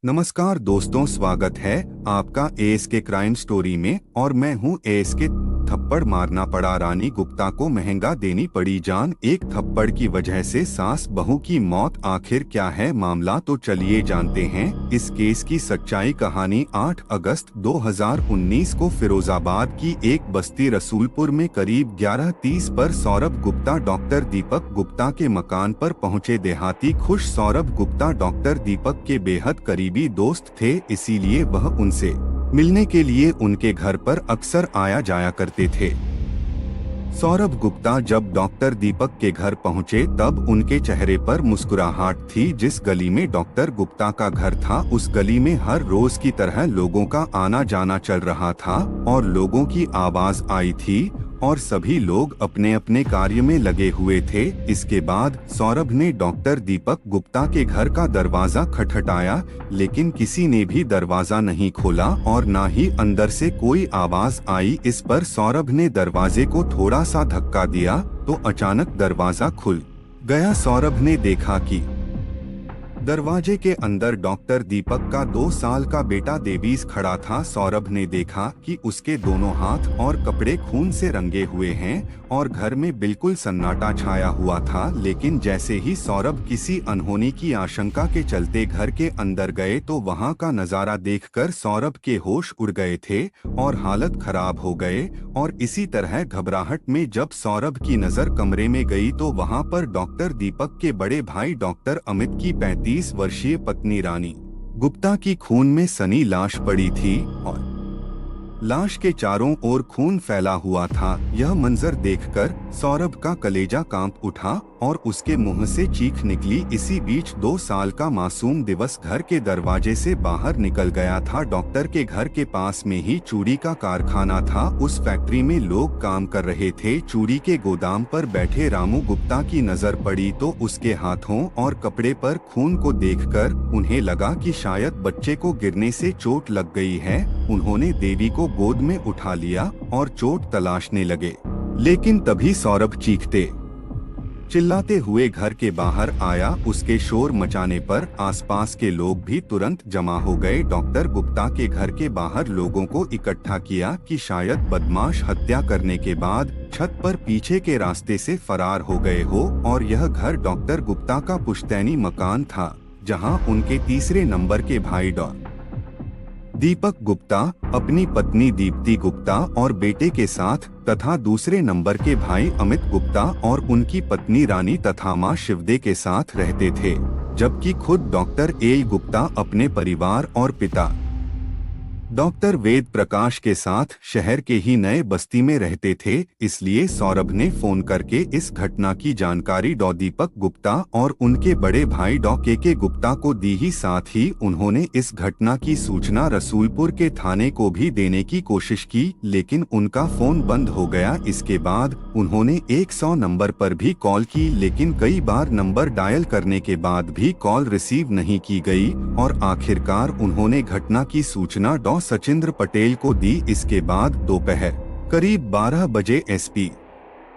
नमस्कार दोस्तों, स्वागत है आपका एएसके क्राइम स्टोरी में। और मैं हूं एएसके। थप्पड़ मारना पड़ा, रानी गुप्ता को महंगा देनी पड़ी जान। एक थप्पड़ की वजह से सास बहू की मौत, आखिर क्या है मामला, तो चलिए जानते हैं इस केस की सच्चाई। कहानी 8 अगस्त 2019 को फिरोजाबाद की एक बस्ती रसूलपुर में करीब 11:30 पर सौरभ गुप्ता डॉक्टर दीपक गुप्ता के मकान पर पहुंचे। देहाती खुश सौरभ गुप्ता डॉक्टर दीपक के बेहद करीबी दोस्त थे, इसीलिए वह उनसे मिलने के लिए उनके घर पर अक्सर आया जाया करते थे। सौरभ गुप्ता जब डॉक्टर दीपक के घर पहुंचे तब उनके चेहरे पर मुस्कुराहट थी। जिस गली में डॉक्टर गुप्ता का घर था उस गली में हर रोज की तरह लोगों का आना जाना चल रहा था और लोगों की आवाज आई थी और सभी लोग अपने अपने कार्य में लगे हुए थे। इसके बाद सौरभ ने डॉक्टर दीपक गुप्ता के घर का दरवाजा खटखटाया, लेकिन किसी ने भी दरवाजा नहीं खोला और न ही अंदर से कोई आवाज आई। इस पर सौरभ ने दरवाजे को थोड़ा सा धक्का दिया तो अचानक दरवाजा खुल गया। सौरभ ने देखा कि दरवाजे के अंदर डॉक्टर दीपक का 2 साल का बेटा देवीज खड़ा था। सौरभ ने देखा कि उसके दोनों हाथ और कपड़े खून से रंगे हुए हैं और घर में बिल्कुल सन्नाटा छाया हुआ था। लेकिन जैसे ही सौरभ किसी अनहोनी की आशंका के चलते घर के अंदर गए तो वहां का नजारा देखकर सौरभ के होश उड़ गए थे और हालत खराब हो गए। और इसी तरह घबराहट में जब सौरभ की नजर कमरे में गई तो वहां पर डॉक्टर दीपक के बड़े भाई डॉक्टर अमित की 35 वर्षीय पत्नी रानी गुप्ता की खून में सनी लाश पड़ी थी और लाश के चारों ओर खून फैला हुआ था। यह मंजर देखकर सौरभ का कलेजा कांप उठा और उसके मुंह से चीख निकली। इसी बीच 2 साल का मासूम दिवस घर के दरवाजे से बाहर निकल गया था। डॉक्टर के घर के पास में ही चूड़ी का कारखाना था। उस फैक्ट्री में लोग काम कर रहे थे। चूड़ी के गोदाम पर बैठे रामू गुप्ता की नजर पड़ी तो उसके हाथों और कपड़े पर खून को देखकर उन्हें लगा कि शायद बच्चे को गिरने से चोट लग गई है। उन्होंने देवी को गोद में उठा लिया और चोट तलाशने लगे, लेकिन तभी सौरभ चीखते चिल्लाते हुए घर के बाहर आया। उसके शोर मचाने पर आसपास के लोग भी तुरंत जमा हो गए। डॉक्टर गुप्ता के घर के बाहर लोगों को इकट्ठा किया कि शायद बदमाश हत्या करने के बाद छत पर पीछे के रास्ते से फरार हो गए हो। और यह घर डॉक्टर गुप्ता का पुश्तैनी मकान था, जहां उनके तीसरे नंबर के भाई दीपक गुप्ता अपनी पत्नी दीप्ति गुप्ता और बेटे के साथ तथा दूसरे नंबर के भाई अमित गुप्ता और उनकी पत्नी रानी तथा मां शिवदे के साथ रहते थे, जबकि खुद डॉक्टर एल गुप्ता अपने परिवार और पिता डॉक्टर वेद प्रकाश के साथ शहर के ही नए बस्ती में रहते थे। इसलिए सौरभ ने फोन करके इस घटना की जानकारी दीपक गुप्ता और उनके बड़े भाई के गुप्ता को दी ही साथ ही उन्होंने इस घटना की सूचना रसूलपुर के थाने को भी देने की कोशिश की, लेकिन उनका फोन बंद हो गया। इसके बाद उन्होंने 100 नंबर पर भी कॉल की, लेकिन कई बार नंबर डायल करने के बाद भी कॉल रिसीव नहीं की गई और आखिरकार उन्होंने घटना की सूचना सचिंद्र पटेल को दी। इसके बाद दोपहर करीब 12 बजे एसपी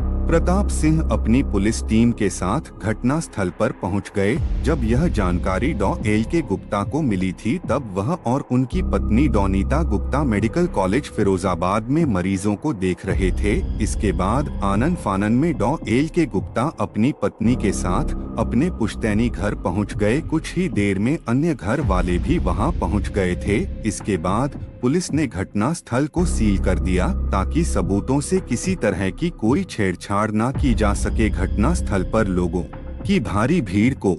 प्रताप सिंह अपनी पुलिस टीम के साथ घटना स्थल पर पहुंच गए। जब यह जानकारी एल के गुप्ता को मिली थी तब वह और उनकी पत्नी नीता गुप्ता मेडिकल कॉलेज फिरोजाबाद में मरीजों को देख रहे थे। इसके बाद आनन फानन में एल के गुप्ता अपनी पत्नी के साथ अपने पुश्तैनी घर पहुंच गए। कुछ ही देर में अन्य घर वाले भी वहां पहुंच गए थे। इसके बाद पुलिस ने घटना स्थल को सील कर दिया ताकि सबूतों से किसी तरह की कोई छेड़छाड़ न की जा सके। घटना स्थल पर लोगों की भारी भीड़ को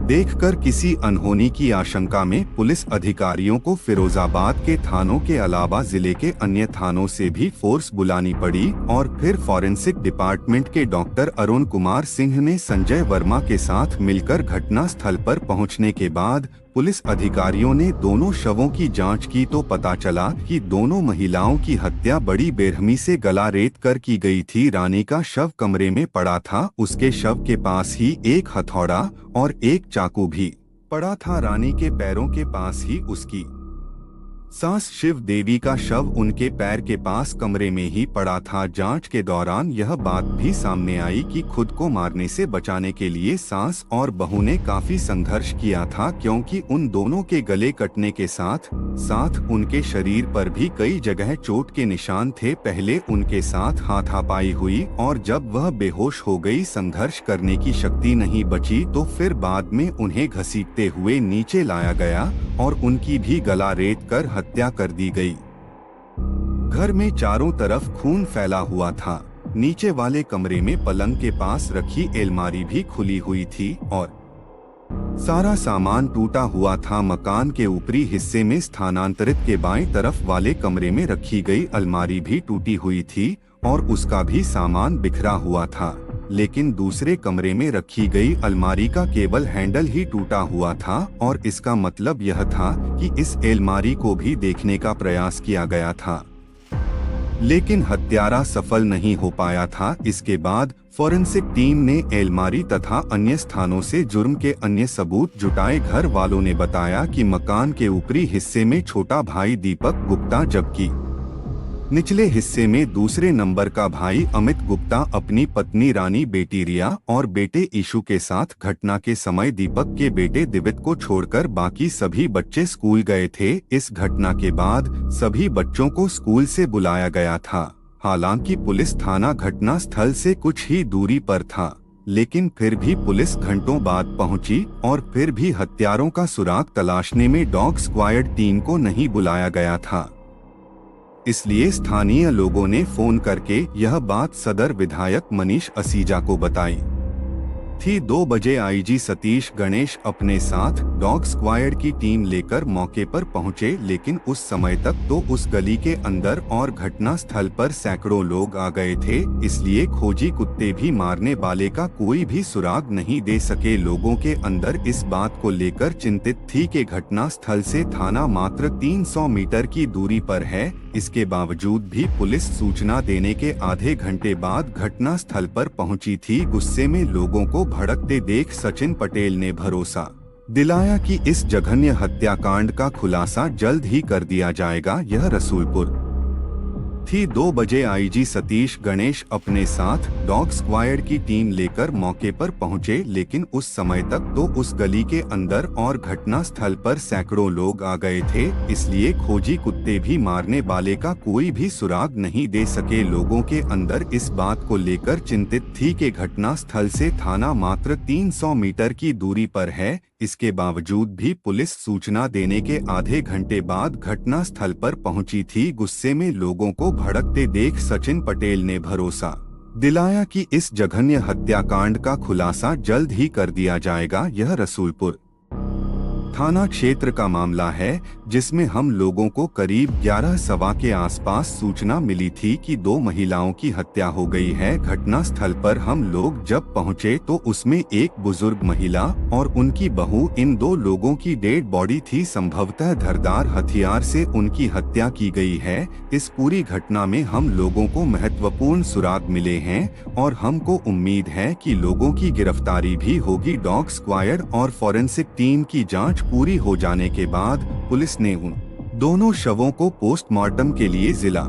देखकर किसी अनहोनी की आशंका में पुलिस अधिकारियों को फिरोजाबाद के थानों के अलावा जिले के अन्य थानों से भी फोर्स बुलानी पड़ी और फिर फॉरेंसिक डिपार्टमेंट के डॉक्टर अरुण कुमार सिंह ने संजय वर्मा के साथ मिलकर घटना स्थल पर पहुंचने के बाद पुलिस अधिकारियों ने दोनों शवों की जांच की तो पता चला कि दोनों महिलाओं की हत्या बड़ी बेरहमी से गला रेत कर की गई थी। रानी का शव कमरे में पड़ा था। उसके शव के पास ही एक हथौड़ा और एक चाकू भी पड़ा था। रानी के पैरों के पास ही उसकी सास शिव देवी का शव उनके पैर के पास कमरे में ही पड़ा था। जांच के दौरान यह बात भी सामने आई कि खुद को मारने से बचाने के लिए सास और बहू ने काफी संघर्ष किया था, क्योंकि उन दोनों के गले कटने के साथ साथ उनके शरीर पर भी कई जगह चोट के निशान थे। पहले उनके साथ हाथापाई हुई और जब वह बेहोश हो गई, संघर्ष करने की शक्ति नहीं बची, तो फिर बाद में उन्हें घसीटते हुए नीचे लाया गया और उनकी भी गला रेत कर हत्या कर दी गई। घर में चारों तरफ खून फैला हुआ था। नीचे वाले कमरे में पलंग के पास रखी अलमारी भी खुली हुई थी और सारा सामान टूटा हुआ था। मकान के ऊपरी हिस्से में स्थानांतरित के बाएं तरफ वाले कमरे में रखी गई अलमारी भी टूटी हुई थी और उसका भी सामान बिखरा हुआ था, लेकिन दूसरे कमरे में रखी गई अलमारी का केवल हैंडल ही टूटा हुआ था और इसका मतलब यह था कि इस अलमारी को भी देखने का प्रयास किया गया था, लेकिन हत्यारा सफल नहीं हो पाया था। इसके बाद फोरेंसिक टीम ने अलमारी तथा अन्य स्थानों से जुर्म के अन्य सबूत जुटाए। घर वालों ने बताया कि मकान के ऊपरी हिस्से में छोटा भाई दीपक गुप्ता, जबकि निचले हिस्से में दूसरे नंबर का भाई अमित गुप्ता अपनी पत्नी रानी, बेटी रिया और बेटे ईशु के साथ घटना के समय दीपक के बेटे दिवित को छोड़कर बाकी सभी बच्चे स्कूल गए थे। इस घटना के बाद सभी बच्चों को स्कूल से बुलाया गया था। हालांकि पुलिस थाना घटना स्थल से कुछ ही दूरी पर था, लेकिन फिर भी पुलिस घंटों बाद पहुंची और फिर भी हत्यारों का सुराग तलाशने में डॉग स्क्वाड टीम को नहीं बुलाया गया था। इसलिए स्थानीय लोगों ने फोन करके यह बात सदर विधायक मनीष असीजा को बताई थी। 2 बजे आईजी सतीश गणेश अपने साथ डॉग स्क्वाड की टीम लेकर मौके पर पहुंचे, लेकिन उस समय तक तो उस गली के अंदर और घटना स्थल पर सैकड़ों लोग आ गए थे, इसलिए खोजी कुत्ते भी मारने वाले का कोई भी सुराग नहीं दे सके। लोगों के अंदर इस बात को लेकर चिंतित थी कि घटना स्थल से थाना मात्र 300 मीटर की दूरी पर है। इसके बावजूद भी पुलिस सूचना देने के आधे घंटे बाद घटना स्थल पर पहुंची थी। गुस्से में लोगों को भड़कते देख सचिन पटेल ने भरोसा दिलाया कि इस जघन्य हत्याकांड का खुलासा जल्द ही कर दिया जाएगा। यह रसूलपुर थी। 2 बजे आईजी सतीश गणेश अपने साथ डॉग स्क्वाड की टीम लेकर मौके पर पहुंचे, लेकिन उस समय तक तो उस गली के अंदर और घटना स्थल पर सैकड़ों लोग आ गए थे, इसलिए खोजी कुत्ते भी मारने वाले का कोई भी सुराग नहीं दे सके। लोगों के अंदर इस बात को लेकर चिंतित थी कि घटना स्थल से थाना मात्र 300 मीटर की दूरी पर है। इसके बावजूद भी पुलिस सूचना देने के आधे घंटे बाद घटना स्थल पर पहुंची थी। गुस्से में लोगों को भड़कते देख सचिन पटेल ने भरोसा दिलाया कि इस जघन्य हत्याकांड का खुलासा जल्द ही कर दिया जाएगा। यह रसूलपुर थाना क्षेत्र का मामला है, जिसमें हम लोगों को करीब 11 सवा के आसपास सूचना मिली थी कि 2 महिलाओं की हत्या हो गई है। घटना स्थल पर हम लोग जब पहुंचे तो उसमें एक बुजुर्ग महिला और उनकी बहू, इन 2 लोगों की डेड बॉडी थी। संभवतः धारदार हथियार से उनकी हत्या की गई है। इस पूरी घटना में हम लोगों को महत्वपूर्ण सुराग मिले हैं और हमको उम्मीद है कि लोगों की गिरफ्तारी भी होगी। डॉग स्क्वाड और फोरेंसिक टीम की जांच पूरी हो जाने के बाद पुलिस ने उन दोनों शवों को पोस्टमार्टम के लिए जिला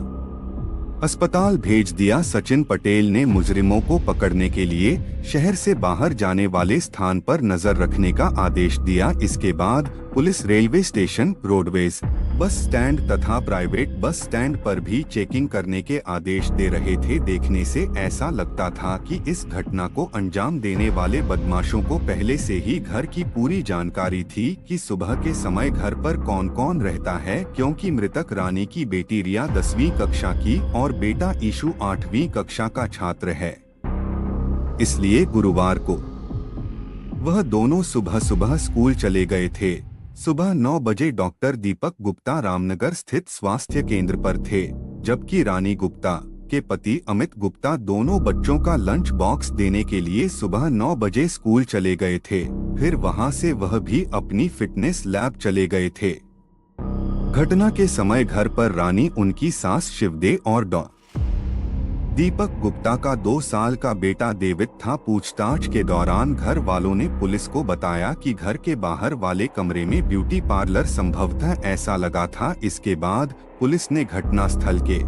अस्पताल भेज दिया। सचिन पटेल ने मुजरिमों को पकड़ने के लिए शहर से बाहर जाने वाले स्थान पर नजर रखने का आदेश दिया। इसके बाद police railway station, roadways bus stand तथा प्राइवेट बस स्टैंड पर भी चेकिंग करने के आदेश दे रहे थे। देखने से ऐसा लगता था कि इस घटना को अंजाम देने वाले बदमाशों को पहले से ही घर की पूरी जानकारी थी कि सुबह के समय घर पर कौन कौन रहता है, क्योंकि मृतक रानी की बेटी रिया 10वीं कक्षा की और बेटा ईशु 8वीं कक्षा का छात्र है। इसलिए गुरुवार को वह दोनों सुबह सुबह स्कूल चले गए थे। सुबह 9 बजे डॉक्टर दीपक गुप्ता रामनगर स्थित स्वास्थ्य केंद्र पर थे, जबकि रानी गुप्ता के पति अमित गुप्ता दोनों बच्चों का लंच बॉक्स देने के लिए सुबह 9 बजे स्कूल चले गए थे। फिर वहां से वह भी अपनी फिटनेस लैब चले गए थे। घटना के समय घर पर रानी, उनकी सास शिवदे और दीपक गुप्ता का 2 साल का बेटा डेविड था। पूछताछ के दौरान घर वालों ने पुलिस को बताया कि घर के बाहर वाले कमरे में ब्यूटी पार्लर संभवतः ऐसा लगा था। इसके बाद पुलिस ने घटनास्थल के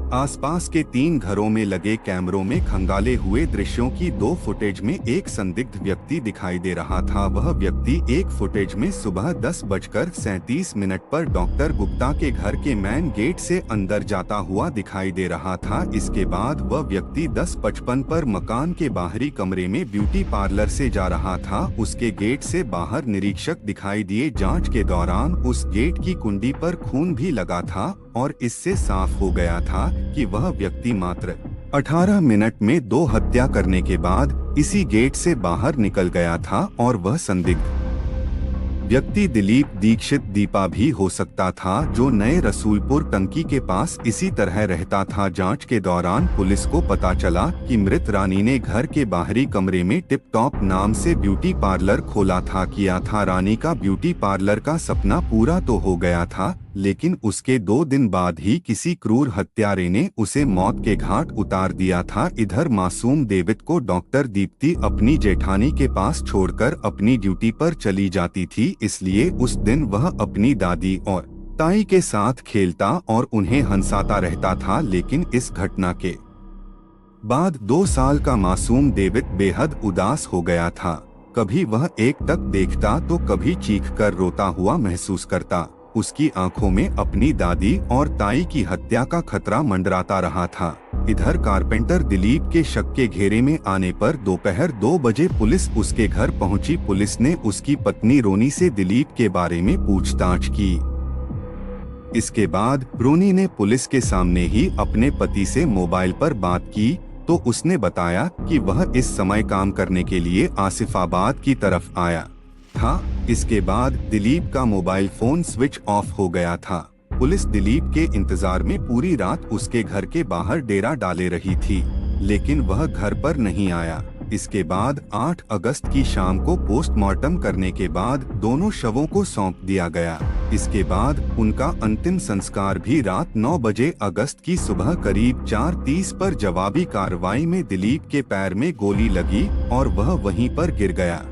आसपास के 3 घरों में लगे कैमरों में खंगाले हुए दृश्यों की 2 फुटेज में एक संदिग्ध व्यक्ति दिखाई दे रहा था। वह व्यक्ति एक फुटेज में सुबह 10:37 पर डॉक्टर गुप्ता के घर के मेन गेट से अंदर जाता हुआ दिखाई दे रहा था। इसके बाद वह व्यक्ति 10:55 पर मकान के बाहरी कमरे में ब्यूटी पार्लर से जा रहा था। उसके गेट से बाहर निरीक्षक दिखाई दिए। जाँच के दौरान उस गेट की कुंडी पर खून भी लगा था और इससे साफ हो गया था कि वह व्यक्ति मात्र 18 मिनट में 2 हत्या करने के बाद इसी गेट से बाहर निकल गया था और वह संदिग्ध व्यक्ति दिलीप दीक्षित दीपा भी हो सकता था, जो नए रसूलपुर टंकी के पास इसी तरह रहता था। जांच के दौरान पुलिस को पता चला कि मृत रानी ने घर के बाहरी कमरे में टिप टॉप नाम से ब्यूटी पार्लर खोला किया था। रानी का ब्यूटी पार्लर का सपना पूरा तो हो गया था, लेकिन उसके 2 दिन बाद ही किसी क्रूर हत्यारे ने उसे मौत के घाट उतार दिया था। इधर मासूम डेविड को डॉक्टर दीप्ति अपनी जेठानी के पास छोड़कर अपनी ड्यूटी पर चली जाती थी, इसलिए उस दिन वह अपनी दादी और ताई के साथ खेलता और उन्हें हंसाता रहता था। लेकिन इस घटना के बाद 2 साल का मासूम डेविड बेहद उदास हो गया था। कभी वह एकटक देखता तो कभी चीखकर रोता हुआ महसूस करता। उसकी आंखों में अपनी दादी और ताई की हत्या का खतरा मंडराता रहा था। इधर कारपेंटर दिलीप के शक के घेरे में आने पर दोपहर 2 बजे पुलिस उसके घर पहुंची। पुलिस ने उसकी पत्नी रोनी से दिलीप के बारे में पूछताछ की। इसके बाद रोनी ने पुलिस के सामने ही अपने पति से मोबाइल पर बात की तो उसने बताया कि वह इस समय काम करने के लिए आसिफाबाद की तरफ आया था। इसके बाद दिलीप का मोबाइल फोन स्विच ऑफ हो गया था। पुलिस दिलीप के इंतजार में पूरी रात उसके घर के बाहर डेरा डाले रही थी, लेकिन वह घर पर नहीं आया। इसके बाद 8 अगस्त की शाम को पोस्टमार्टम करने के बाद दोनों शवों को सौंप दिया गया। इसके बाद उनका अंतिम संस्कार भी रात 9 बजे अगस्त की सुबह करीब 4:30 पर जवाबी कार्रवाई में दिलीप के पैर में गोली लगी और वह वहीं पर गिर गया।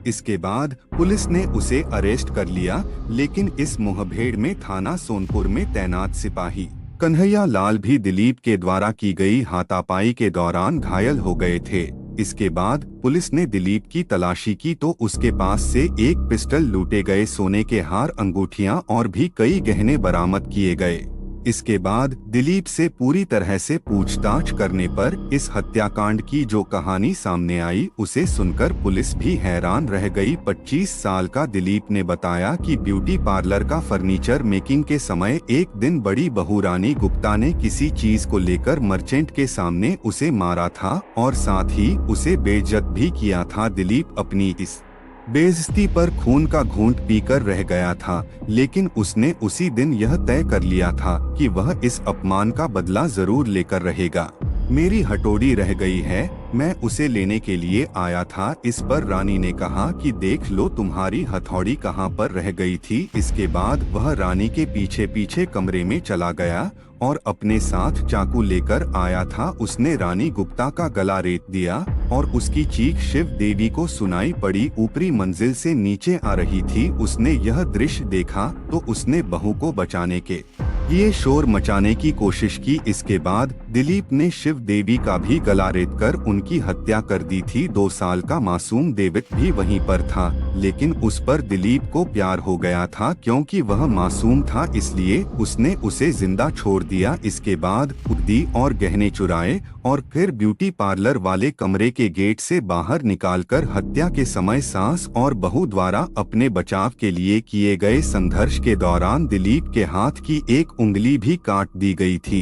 इसके बाद पुलिस ने उसे अरेस्ट कर लिया, लेकिन इस मुठभेड़ में थाना सोनपुर में तैनात सिपाही कन्हैया लाल भी दिलीप के द्वारा की गई हाथापाई के दौरान घायल हो गए थे। इसके बाद पुलिस ने दिलीप की तलाशी की तो उसके पास से एक पिस्टल, लूटे गए सोने के हार, अंगूठियां और भी कई गहने बरामद किए गए। इसके बाद दिलीप से पूरी तरह से पूछताछ करने पर इस हत्याकांड की जो कहानी सामने आई उसे सुनकर पुलिस भी हैरान रह गई। 25 साल का दिलीप ने बताया कि ब्यूटी पार्लर का फर्नीचर मेकिंग के समय एक दिन बड़ी बहू रानी गुप्ता ने किसी चीज को लेकर मर्चेंट के सामने उसे मारा था और साथ ही उसे बेइज्जत भी किया था। दिलीप अपनी इस बेइज्जती पर खून का घूंट पीकर रह गया था, लेकिन उसने उसी दिन यह तय कर लिया था कि वह इस अपमान का बदला जरूर लेकर रहेगा। मेरी हथौड़ी रह गई है, मैं उसे लेने के लिए आया था। इस पर रानी ने कहा कि देख लो तुम्हारी हथौड़ी कहाँ पर रह गई थी। इसके बाद वह रानी के पीछे पीछे कमरे में चला गया और अपने साथ चाकू लेकर आया था। उसने रानी गुप्ता का गला रेत दिया और उसकी चीख शिव देवी को सुनाई पड़ी। ऊपरी मंजिल से नीचे आ रही थी। उसने यह दृश्य देखा तो उसने बहू को बचाने के लिए शोर मचाने की कोशिश की। इसके बाद दिलीप ने शिव देवी का भी गला रेत कर उनकी हत्या कर दी थी। 2 साल का मासूम डेविड भी वहीं पर था, लेकिन उस पर दिलीप को प्यार हो गया था। क्योंकि वह मासूम था इसलिए उसने उसे जिंदा छोड़ दिया। इसके बाद उगदी और गहने चुराए और फिर ब्यूटी पार्लर वाले कमरे के गेट से बाहर निकालकर हत्या के समय सास और बहू द्वारा अपने बचाव के लिए किए गए संघर्ष के दौरान दिलीप के हाथ की एक उंगली भी काट दी गई थी।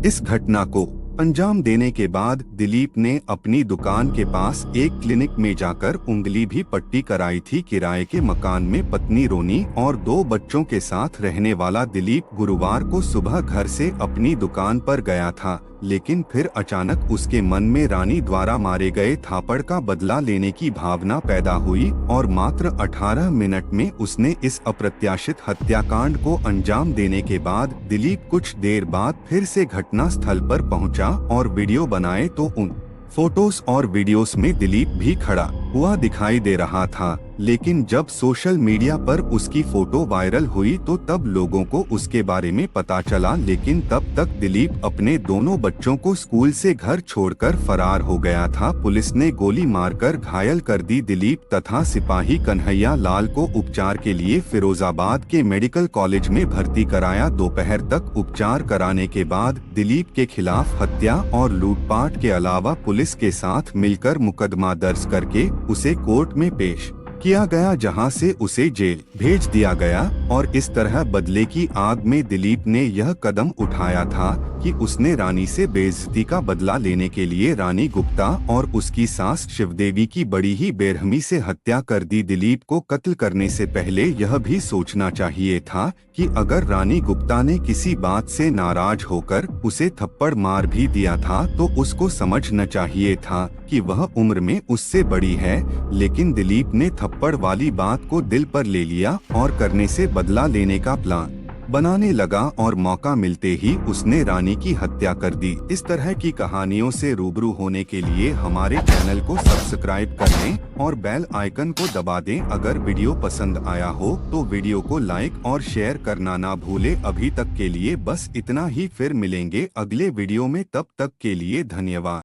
इस घटना को अंजाम देने के बाद दिलीप ने अपनी दुकान के पास एक क्लिनिक में जाकर उंगली भी पट्टी कराई थी। किराए के मकान में पत्नी रोनी और 2 बच्चों के साथ रहने वाला दिलीप गुरुवार को सुबह घर से अपनी दुकान पर गया था। लेकिन फिर अचानक उसके मन में रानी द्वारा मारे गए थापड़ का बदला लेने की भावना पैदा हुई और मात्र 18 मिनट में उसने इस अप्रत्याशित हत्याकांड को अंजाम देने के बाद दिलीप कुछ देर बाद फिर से घटना स्थल पर पहुंचा और वीडियो बनाए तो उन फोटोज और वीडियोस में दिलीप भी खड़ा हुआ दिखाई दे रहा था। लेकिन जब सोशल मीडिया पर उसकी फोटो वायरल हुई तो तब लोगों को उसके बारे में पता चला, लेकिन तब तक दिलीप अपने दोनों बच्चों को स्कूल से घर छोड़कर फरार हो गया था। पुलिस ने गोली मारकर घायल कर दी दिलीप तथा सिपाही कन्हैया लाल को उपचार के लिए फिरोजाबाद के मेडिकल कॉलेज में भर्ती कराया। दोपहर तक उपचार कराने के बाद दिलीप के खिलाफ हत्या और लूटपाट के अलावा पुलिस के साथ मिलकर मुकदमा दर्ज करके उसे कोर्ट में पेश किया गया, जहां से उसे जेल भेज दिया गया। और इस तरह बदले की आग में दिलीप ने यह कदम उठाया था कि उसने रानी से बेइज्जती का बदला लेने के लिए रानी गुप्ता और उसकी सास शिवदेवी की बड़ी ही बेरहमी से हत्या कर दी। दिलीप को कत्ल करने से पहले यह भी सोचना चाहिए था कि अगर रानी गुप्ता ने किसी बात से नाराज होकर उसे थप्पड़ मार भी दिया था तो उसको समझना चाहिए था कि वह उम्र में उससे बड़ी है। लेकिन दिलीप ने थप्पड़ वाली बात को दिल पर ले लिया और करने से बदला लेने का प्लान बनाने लगा और मौका मिलते ही उसने रानी की हत्या कर दी। इस तरह की कहानियों से रूबरू होने के लिए हमारे चैनल को सब्सक्राइब कर लें और बेल आइकन को दबा दें। अगर वीडियो पसंद आया हो तो वीडियो को लाइक और शेयर करना ना भूले। अभी तक के लिए बस इतना ही, फिर मिलेंगे अगले वीडियो में, तब तक के लिए धन्यवाद।